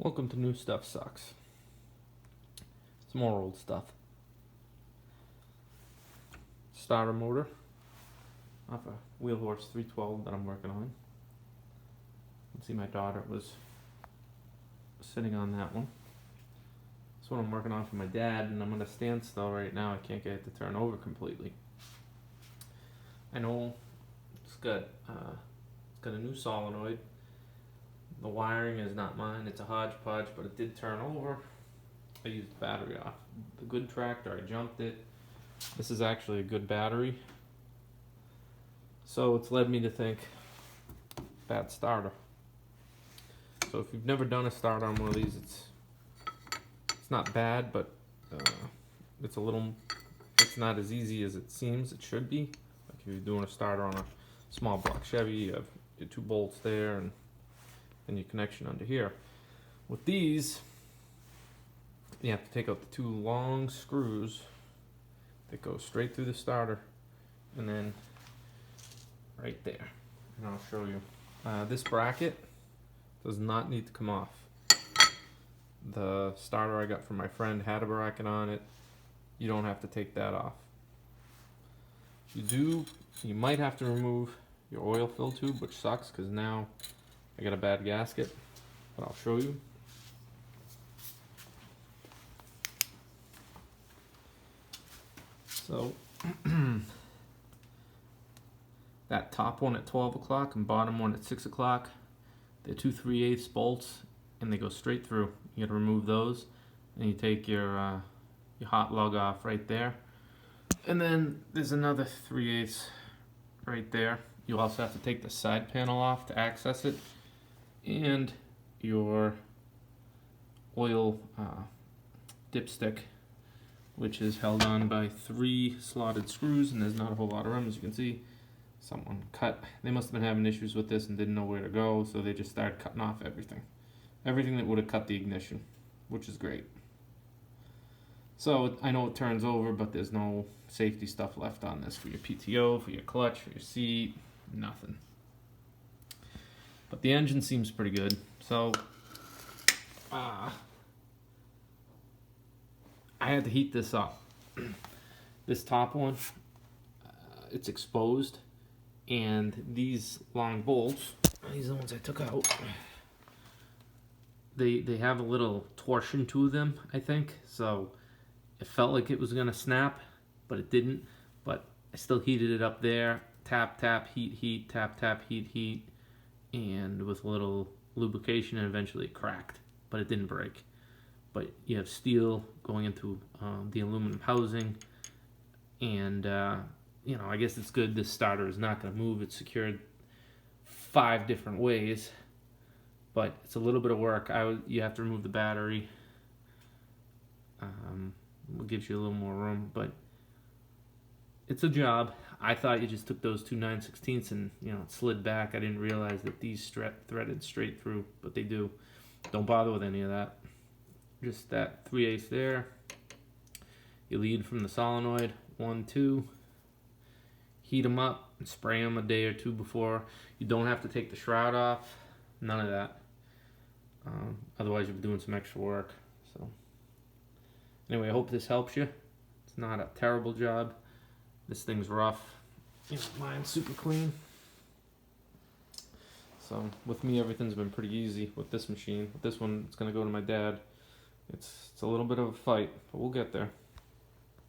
Welcome to New Stuff Sucks. Some more old stuff. Starter motor off a Wheelhorse 312 that I'm working on. You can see my daughter was sitting on that one. That's what I'm working on for my dad, and I'm at a standstill right now. I can't get it to turn over completely. I know it's got a new solenoid. The wiring is not mine, it's a hodgepodge, but it did turn over. I used the battery off the good tractor, I jumped it. This is actually a good battery. So it's led me to think, bad starter. So if you've never done a starter on one of these, it's not bad, but it's not as easy as it seems it should be. Like if you're doing a starter on a small block Chevy, you have your 2 bolts there and your connection under here. With these, you have to take out the 2 long screws that go straight through the starter and then right there. And I'll show you. This bracket does not need to come off. The starter I got from my friend had a bracket on it. You don't have to take that off. You might have to remove your oil fill tube, which sucks because now I got a bad gasket, but I'll show you. So that top one at 12 o'clock and bottom one at 6 o'clock, they're 2 3/8 bolts and they go straight through. You gotta remove those, and you take your hot lug off right there. And then there's another 3/8 right there. You also have to take the side panel off to access it, and your oil dipstick, which is held on by 3 slotted screws, and there's not a whole lot of room. As you can see, someone they must have been having issues with this and didn't know where to go, so they just started cutting off everything that would have cut the ignition, which is great. So I know it turns over, but there's no safety stuff left on this for your PTO, for your clutch, for your seat, nothing. But the engine seems pretty good. So I had to heat this up. This top one, it's exposed, and these long bolts, these are the ones I took out. They have a little torsion to them, I think. So it felt like it was gonna snap, but it didn't. But I still heated it up there. Tap, tap, heat, heat, tap, tap, heat, heat. And with a little lubrication, and eventually it cracked, but it didn't break. But you have steel going into the aluminum housing, and I guess it's good. This starter is not going to move. It's secured 5 different ways, but it's a little bit of work. You have to remove the battery. It gives you a little more room, but it's a job. I thought you just took those 2 9/16 and it slid back. I didn't realize that these threaded straight through, but they do. Don't bother with any of that. Just that 3/8 there. You lead from the solenoid, 1, 2. Heat them up and spray them a day or 2 before. You don't have to take the shroud off. None of that. Otherwise, you'll be doing some extra work. So anyway, I hope this helps you. It's not a terrible job. This thing's rough. Mine's super clean. So with me, everything's been pretty easy with this machine. With this one, it's gonna go to my dad. It's a little bit of a fight, but we'll get there.